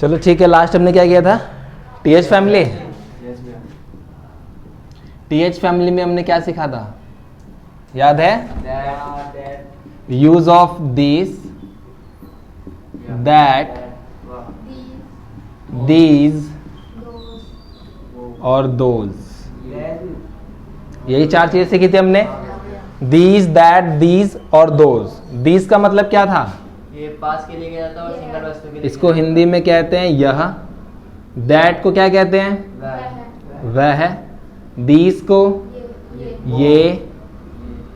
चलो ठीक है, लास्ट हमने क्या किया था? TH family. टीएच फैमिली में हमने क्या सीखा था, याद है? Use of this, that, these और दोज, यही 4 चीजें सीखी थी हमने। दीज, दैट, दीज और दोज। दीज का मतलब क्या था? ये पास के लिए गया था और सिंगल वस्तु के लिए। इसको हिंदी में कहते हैं यह। दैट को क्या कहते हैं? वह। दीज को ये,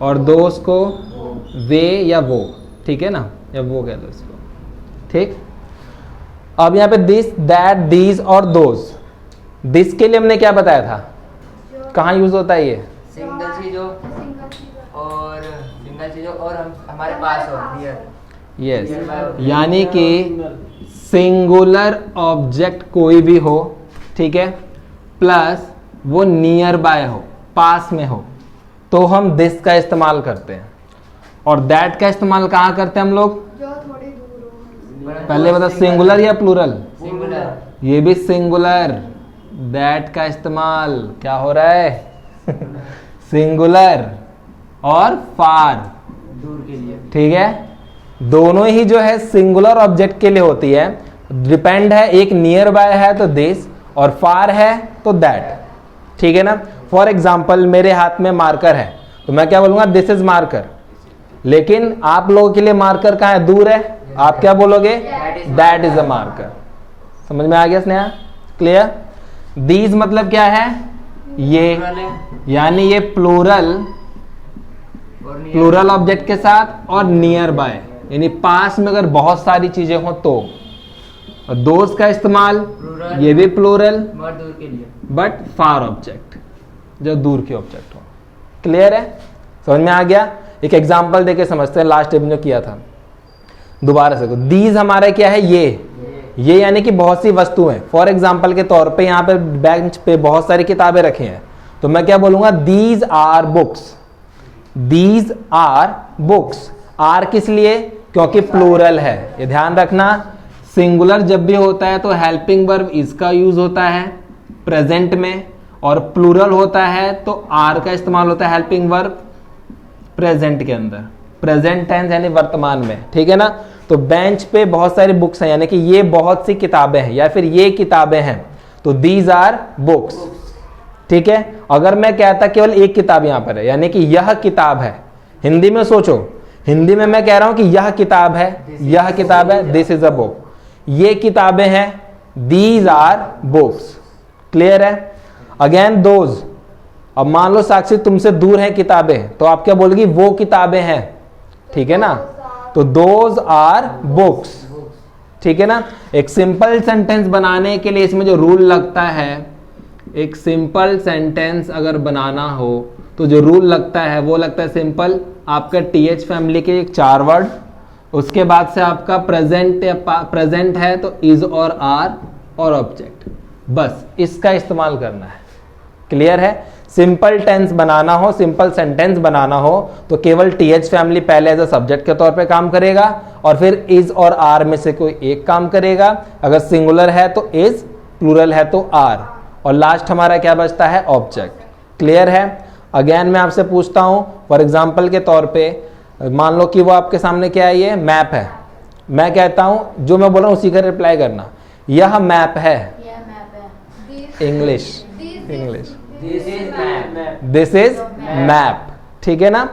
और दोस्त को वे या वो, ठीक है ना, या वो कह दो इसको, ठीक। अब यहाँ पे दिस, दैट, दीज और दोज। दिस के लिए हमने क्या बताया था, कहाँ यूज होता है ये? सिंगल चीजों और हमारे पास हो, नियर। यस, यानी कि सिंगुलर ऑब्जेक्ट कोई भी हो, ठीक है, प्लस वो नियर बाय हो, पास में हो, तो हम दिस का इस्तेमाल करते हैं। और दैट का इस्तेमाल कहाँ करते हैं हम लोग? जो थोड़ी दूर हो। पहले बता, सिंगुलर या प्लूरल? सिंगुलर। ये भी सिंगुलर। दैट का इस्तेमाल क्या हो रहा है? सिंगुलर और फार, दूर के लिए। ठीक है, दोनों ही जो है सिंगुलर ऑब्जेक्ट के लिए होती है। डिपेंड है, एक नियर बाय है तो दिस, और फार है तो दैट, ठीक है ना। फॉर एग्जाम्पल, मेरे हाथ में मार्कर है तो मैं क्या बोलूंगा? This is marker. लेकिन आप लोगों के लिए मार्कर कहाँ है? दूर है, आप क्या बोलोगे? That is a marker. समझ में आ गया स्नेहा? क्लियर? दीज मतलब क्या है? ये, यानी ये प्लूरल, प्लूरल ऑब्जेक्ट के साथ, और नियर बाय यानी पास में अगर बहुत सारी चीजें हो तो। और दोस्त का इस्तेमाल, ये भी प्लूरल दूर के लिए, बट फार ऑब्जेक्ट, जो दूर के ऑब्जेक्ट हो। क्लियर है? समझ में आ गया? एक एग्जांपल देके समझते हैं, लास्ट टाइम जो किया था, दोबारा से। दीज हमारा क्या है? ये यानी कि बहुत सी वस्तुएं। फॉर एग्जांपल के तौर पे यहाँ पे बेंच पे बहुत सारी किताबें रखी हैं, तो मैं क्या बोलूंगा? These are books. These are books. Are किस लिए? क्योंकि प्लूरल है, ये ध्यान रखना। सिंगुलर जब भी होता है तो हेल्पिंग वर्ब इसका यूज होता है प्रेजेंट में, और प्लूरल होता है तो आर का इस्तेमाल होता है हेल्पिंग वर्ब प्रेजेंट के अंदर, प्रेजेंट टेंस यानी वर्तमान में, ठीक है ना। तो बेंच पे बहुत सारी बुक्स हैं, यानी कि ये बहुत सी किताबें हैं, या फिर ये किताबें हैं, तो दीज आर बुक्स, ठीक है। अगर मैं कहता केवल एक किताब यहां पर है, यानी कि यह किताब है, हिंदी में सोचो, हिंदी में मैं कह रहा हूं कि यह किताब है, यह किताब है, दिस इज अ बुक। ये किताबें हैं, दीज आर बुक्स। क्लियर है? Again those. अब मान लो साक्षी तुमसे दूर हैं किताबें, तो आप क्या बोलोगी? वो किताबें हैं, ठीक है ना। तो दोज आर बुक्स, ठीक है ना। एक सिंपल सेंटेंस बनाने के लिए इसमें जो रूल लगता है, एक सिंपल सेंटेंस अगर बनाना हो तो जो रूल लगता है वो लगता है सिंपल। आपका टीएच फैमिली के 4 वर्ड, उसके बाद से आपका प्रेजेंट या प्रेजेंट है तो इज और आर और ऑब्जेक्ट, बस इसका इस्तेमाल करना है। क्लियर है? सिंपल टेंस बनाना हो, सिंपल सेंटेंस बनाना हो तो केवल टीएच फैमिली पहले एज अ सब्जेक्ट के तौर पे काम करेगा, और फिर इज और आर में से कोई एक काम करेगा। अगर सिंगुलर है तो इज, प्लूरल है तो आर, और लास्ट हमारा क्या बचता है? ऑब्जेक्ट। क्लियर है? अगेन मैं आपसे पूछता हूं, फॉर एग्जाम्पल के तौर पे मान लो कि वो आपके सामने क्या है? ये मैप है। मैं कहता हूं, जो मैं बोल रहा हूं उसी का रिप्लाई करना। यह मैप है, English, English, this is map, ठीक है ना।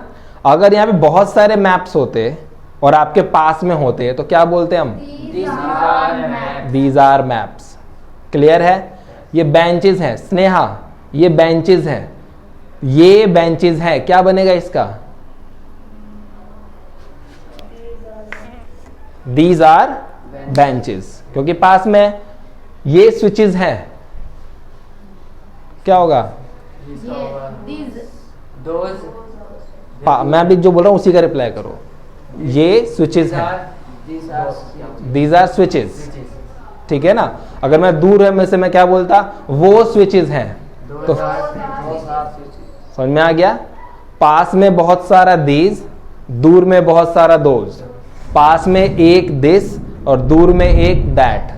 अगर यहाँ पे बहुत सारे मैप्स होते और आपके पास में होते तो क्या बोलते हम? These are maps. क्लियर है? ये बेंचेस हैं स्नेहा, ये बेंचेस हैं, ये बेंचेस हैं, क्या बनेगा इसका? दीज आर बेंचेस, क्योंकि पास में ये स्विचेस हैं, क्या होगा? मैं भी जो बोल रहा हूं उसी का रिप्लाई करो। ये स्विचेस हैं, दीज आर स्विचेस, ठीक है ना। अगर मैं दूर है में से मैं क्या बोलता? वो स्विचेस हैं, तो समझ में आ गया? पास में बहुत सारा दीज, दूर में बहुत सारा दोज, पास में एक दिस और दूर में एक दैट।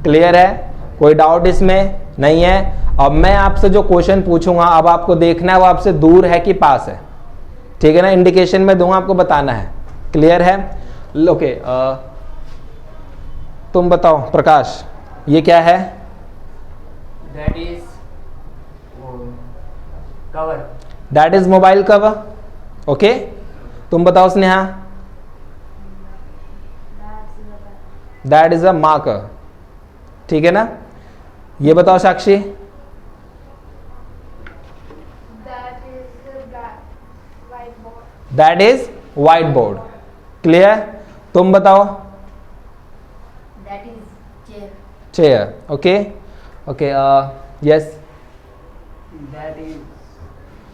क्लियर है? कोई डाउट इसमें नहीं है? अब मैं आपसे जो क्वेश्चन पूछूंगा, अब आपको देखना है वो आपसे दूर है कि पास है, ठीक है ना? इंडिकेशन में दूंगा, आपको बताना है। क्लियर है? ओके, तुम बताओ प्रकाश, ये क्या है? That is cover. That is mobile cover. Okay, तुम बताओ Sneha. That is a marker, ठीक है ना? ये बताओ Sakshi. That is white board. Clear? तुम बताओ। That is chair. Chair. Okay okay, yes. That is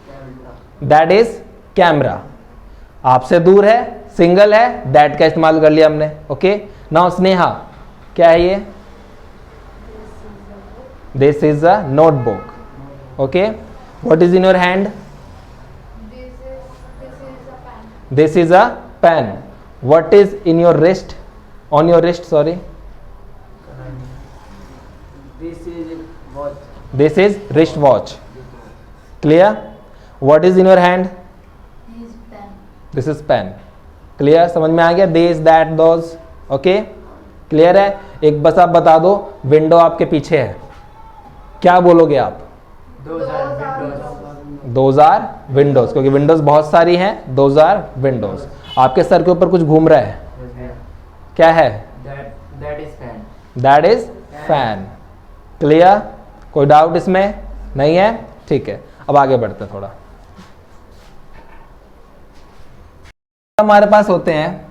camera. That is camera. आपसे दूर है, सिंगल है, दैट का इस्तेमाल कर लिया हमने। ओके, नाउ स्नेहा, क्या है ये? This is a notebook. Okay, what is in your hand? This is a pen. This is a pen. What is in your wrist? On your wrist, sorry. This is watch. This is wrist watch. Clear? What is in your hand? This is pen. This is pen. Clear? समझ में आ गया? This, that, those. Okay, clear है? एक बस आप बता दो, विंडो आपके पीछे है, क्या बोलोगे आप? Those are windows. Those are windows, क्योंकि विंडोज बहुत सारी हैं। Those are windows. आपके सर के ऊपर कुछ घूम रहा है, क्या है? That is fan. That is fan. Clear? कोई डाउट इसमें नहीं है? ठीक है, अब आगे बढ़ते हैं थोड़ा। हमारे पास होते हैं,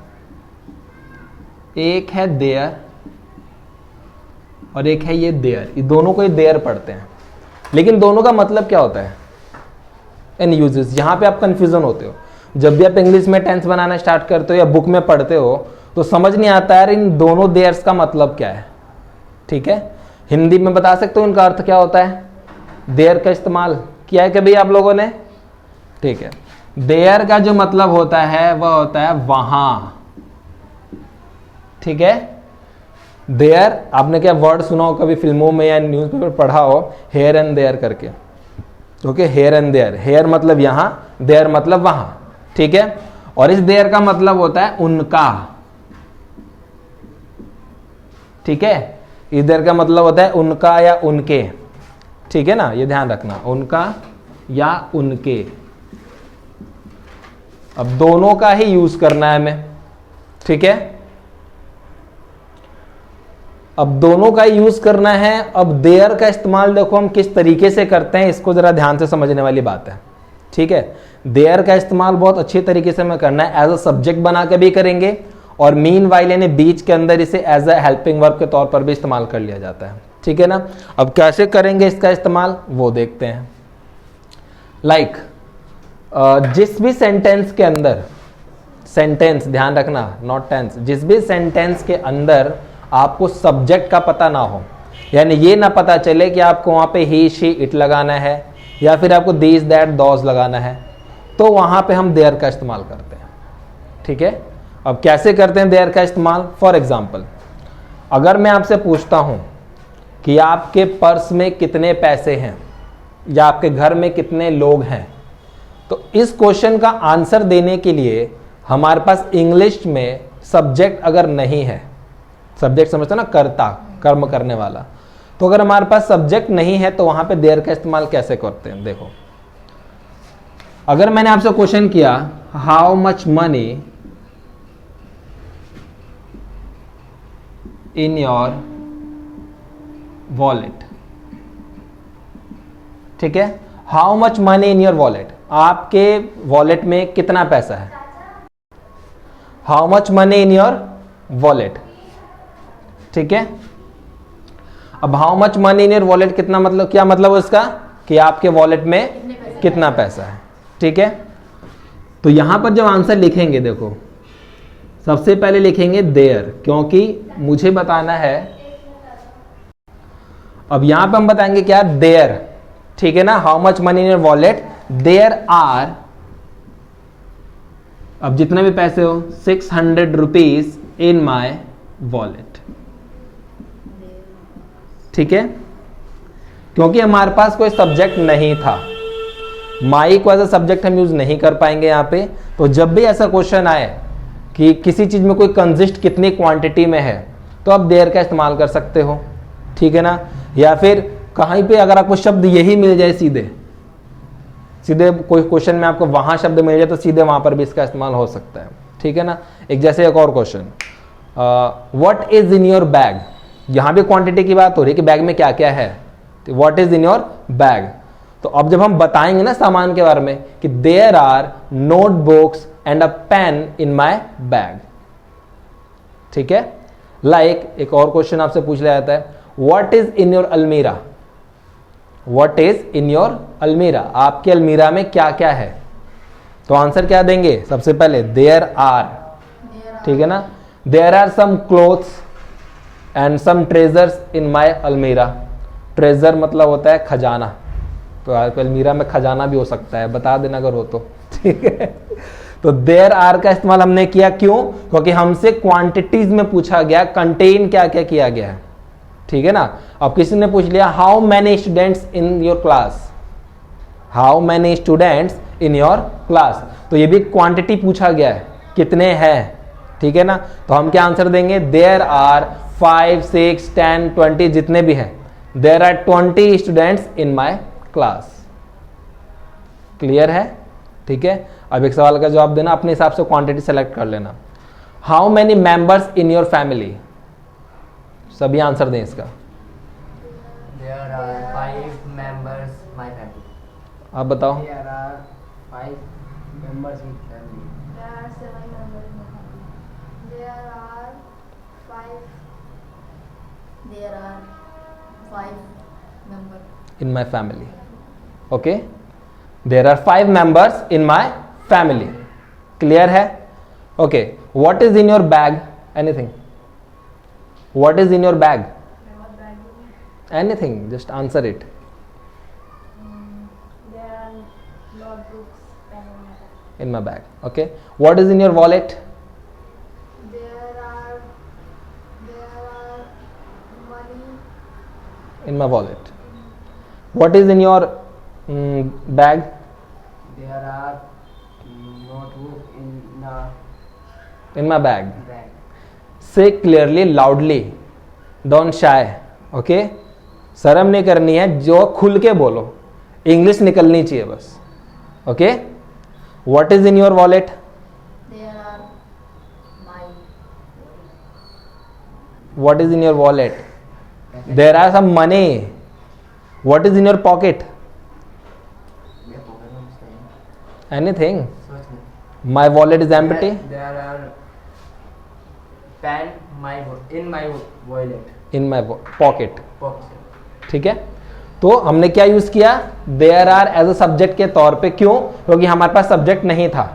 एक है देयर और एक है ये देयर। ये दोनों को ही देयर पढ़ते हैं, लेकिन दोनों का मतलब क्या होता है इन यूजेस? यहां पे आप कंफ्यूजन होते हो। जब भी आप इंग्लिश में टेंस बनाना स्टार्ट करते हो या बुक में पढ़ते हो तो समझ नहीं आता यार इन दोनों देयर्स का मतलब क्या है। ठीक है, हिंदी में बता सकते हो इनका अर्थ क्या होता है? देयर का इस्तेमाल किया है कभी आप लोगों ने? ठीक है, देयर का जो मतलब होता है वह होता है वहां। ठीक है, देयर, आपने क्या वर्ड सुना हो कभी फिल्मों में या न्यूज़पेपर पढ़ा हो, हेयर एंड देयर करके? Okay, here and there. Here मतलब यहां, देयर मतलब वहां। ठीक है, और इस देयर का मतलब होता है उनका। ठीक है, इस देयर का मतलब होता है उनका या उनके। ठीक है ना, ये ध्यान रखना, उनका या उनके। अब दोनों का ही यूज करना है हमें। ठीक है, अब दोनों का यूज करना है। अब देयर का इस्तेमाल देखो हम किस तरीके से करते हैं, इसको जरा ध्यान से समझने वाली बात है। ठीक है, देयर का इस्तेमाल बहुत अच्छी तरीके से हमें करना है। एज अ सब्जेक्ट बना के भी करेंगे और मीन वाइल यानी बीच के अंदर इसे एज अ हेल्पिंग वर्ब के तौर पर भी इस्तेमाल कर लिया जाता है। ठीक है ना, अब कैसे करेंगे इसका इस्तेमाल वो देखते हैं। लाइक जिस भी सेंटेंस के अंदर, सेंटेंस ध्यान रखना नॉट टेंस, जिस भी सेंटेंस के अंदर आपको सब्जेक्ट का पता ना हो, यानी ये ना पता चले कि आपको वहां पे ही शी इट लगाना है या फिर आपको दिस दैट दोज लगाना है, तो वहां पे हम देयर का इस्तेमाल करते हैं। ठीक है, अब कैसे करते हैं देयर का इस्तेमाल? फॉर एग्जाम्पल, अगर मैं आपसे पूछता हूं कि आपके पर्स में कितने पैसे हैं या आपके घर में कितने लोग हैं, तो इस क्वेश्चन का आंसर देने के लिए हमारे पास इंग्लिश में सब्जेक्ट अगर नहीं है, सब्जेक्ट समझते हो ना, कर्ता, कर्म करने वाला, तो अगर हमारे पास सब्जेक्ट नहीं है तो वहां पे देयर का इस्तेमाल कैसे करते हैं? देखो, अगर मैंने आपसे क्वेश्चन किया how much money in your wallet, ठीक है, how much money in your wallet, आपके वॉलेट में कितना पैसा है? How much money in your wallet. ठीक है, अब how much money in your wallet कितना मतलब, क्या मतलब है उसका? कि आपके वॉलेट में कितना पैसा है। ठीक है, तो यहां पर जब आंसर लिखेंगे, देखो सबसे पहले लिखेंगे देयर, क्योंकि मुझे बताना है। अब यहां पर हम बताएंगे क्या? देयर। ठीक है ना, how much money in your wallet, there are, अब जितने भी पैसे हो, 600 रुपीज इन माई वॉलेट। ठीक है, क्योंकि हमारे पास कोई सब्जेक्ट नहीं था, माइक एज अ सब्जेक्ट हम यूज नहीं कर पाएंगे यहाँ पे। तो जब भी ऐसा क्वेश्चन आए कि किसी चीज में कोई कंजिस्ट कितनी क्वांटिटी में है, तो आप देयर का इस्तेमाल कर सकते हो, ठीक है ना। या फिर कहीं पे अगर आपको शब्द यही मिल जाए सीधे सीधे कोई क्वेश्चन में आपको वहां शब्द मिल जाए, तो सीधे वहां पर भी इसका इस्तेमाल हो सकता है, ठीक है ना। एक जैसे एक और question, what is in your bag, यहां भी क्वांटिटी की बात हो रही है कि बैग में क्या क्या है, तो what is in your bag. तो अब जब हम बताएंगे ना सामान के बारे में कि there are notebooks and a pen in my bag, ठीक है। लाइक एक और क्वेश्चन आपसे पूछ लिया जाता है, व्हाट इज इन योर अलमीरा, व्हाट इज इन योर अलमीरा, आपके अलमीरा में क्या क्या है। तो आंसर क्या देंगे, सबसे पहले देयर आर, ठीक है ना। There are some clothes and some treasures in my almirah. Treasure मतलब होता है खजाना, तो आपके अलमीरा में खजाना भी हो सकता है, बता देना अगर हो तो, ठीक है। तो देयर आर का इस्तेमाल हमने किया, क्यों, क्योंकि हमसे क्वांटिटीज में पूछा गया कंटेन क्या क्या किया गया है, ठीक है ना। अब किसी ने पूछ लिया how many students in your class, how many students in your class, तो ये भी क्वांटिटी पूछा गया है, कितने हैं, ठीक है ना। तो हम क्या आंसर देंगे, देयर आर 5, 6, 10, 20 जितने भी हैं, there are 20 students in my class. Clear है, ठीक है। अब एक सवाल का जवाब देना, अपने हिसाब से क्वांटिटी सेलेक्ट कर लेना। How many members in your family, सभी आंसर दें इसका। There are 5 members my family. आप बताओ। There are 5 members in family. There are 7 members in the family. There are 5 members. In my family. Okay. There are 5 members in my family. Clear है? Okay. What is in your bag? Anything. What is in your bag? Anything. Just answer it. There are notebooks pen in my bag. In my bag. Okay. What is in your wallet? There are money. In my wallet. What is in your bag? There are notebook In my bag. bag. Say clearly, loudly. Don't shy. Okay. शर्म नहीं करनी है, जो खुल के बोलो, English निकलनी चाहिए बस। Okay. What is in your wallet? There are my. What is in your wallet? There are some money. What is in your pocket? मेरे pocket में कुछ नहीं। एनीथिंग। सोच में। My wallet is empty. There are pen in my wallet. In my pocket. Pocket. ठीक है। तो हमने क्या यूज किया, there are as a subject के तौर पे, क्यों, क्योंकि हमारे पास सब्जेक्ट नहीं था,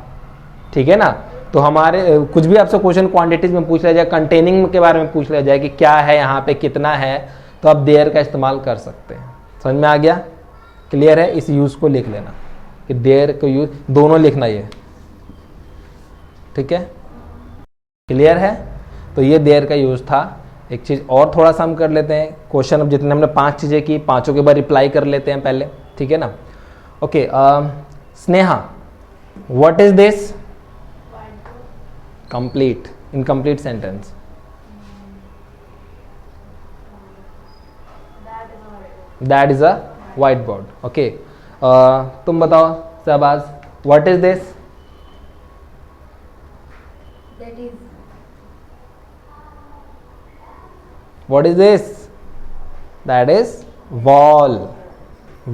ठीक है ना। तो हमारे कुछ भी आपसे क्वेश्चन क्वांटिटीज में पूछ लिया जाए, कंटेनिंग के बारे में पूछ लिया जाए कि क्या है यहाँ पे, कितना है, तो आप देयर का इस्तेमाल कर सकते हैं। समझ में आ गया? क्लियर है? इस यूज को लिख लेना कि देयर को यूज दोनों लिखना, ये ठीक है। क्लियर है? तो ये देयर का यूज था। एक चीज और थोड़ा सा हम कर लेते हैं, क्वेश्चन अब जितने हमने 5 चीजें की, 5 के बाद रिप्लाई कर लेते हैं पहले, ठीक है ना। Okay. Sneha, what is this? Complete, incomplete sentence. That is a white board. Okay. तुम बताओ Shahbaz, what is this? That is. What is this? That is wall.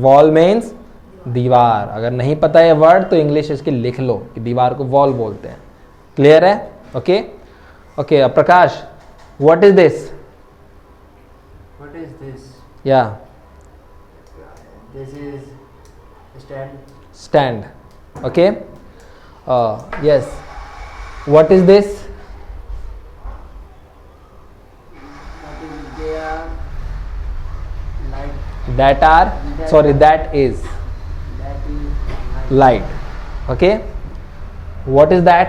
Wall means दीवार। अगर नहीं पता है वर्ड तो इंग्लिश इसके लिख लो कि दीवार को वॉल बोलते हैं। क्लियर है? Okay. Okay. Prakash, what is this? What is this? या This is stand. Stand. Okay. Yes, what is this? What is there? Light. That are, sorry, that is That is light. Light. Okay. What is that?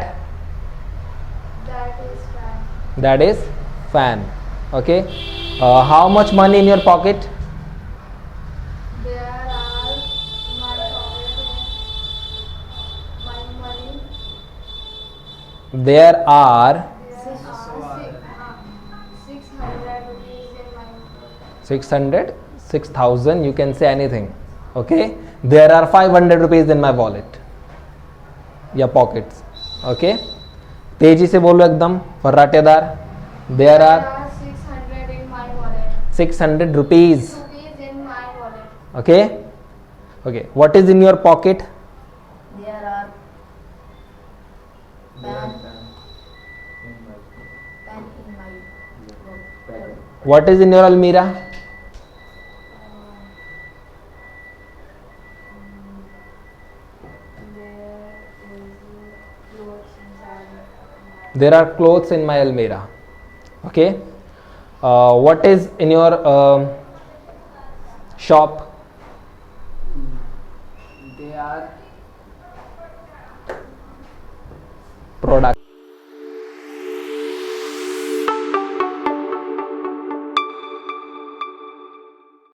That is fan. That is fan. Okay. How much money in your pocket? There are my pocket my money. There are There are 600 rupees in my pocket. 600, 6,000, you can say anything. Okay. There are 500 rupees in my wallet या pockets. Okay. तेजी से बोलो एकदम फर्राटेदार. There are 600 in my wallet. 600 rupees. Rupees in my wallet. Okay. Okay. What is in your pocket? There are pen in my wallet. What is in your almirah? There are clothes in my almirah. Okay. What is in your shop? They are Product.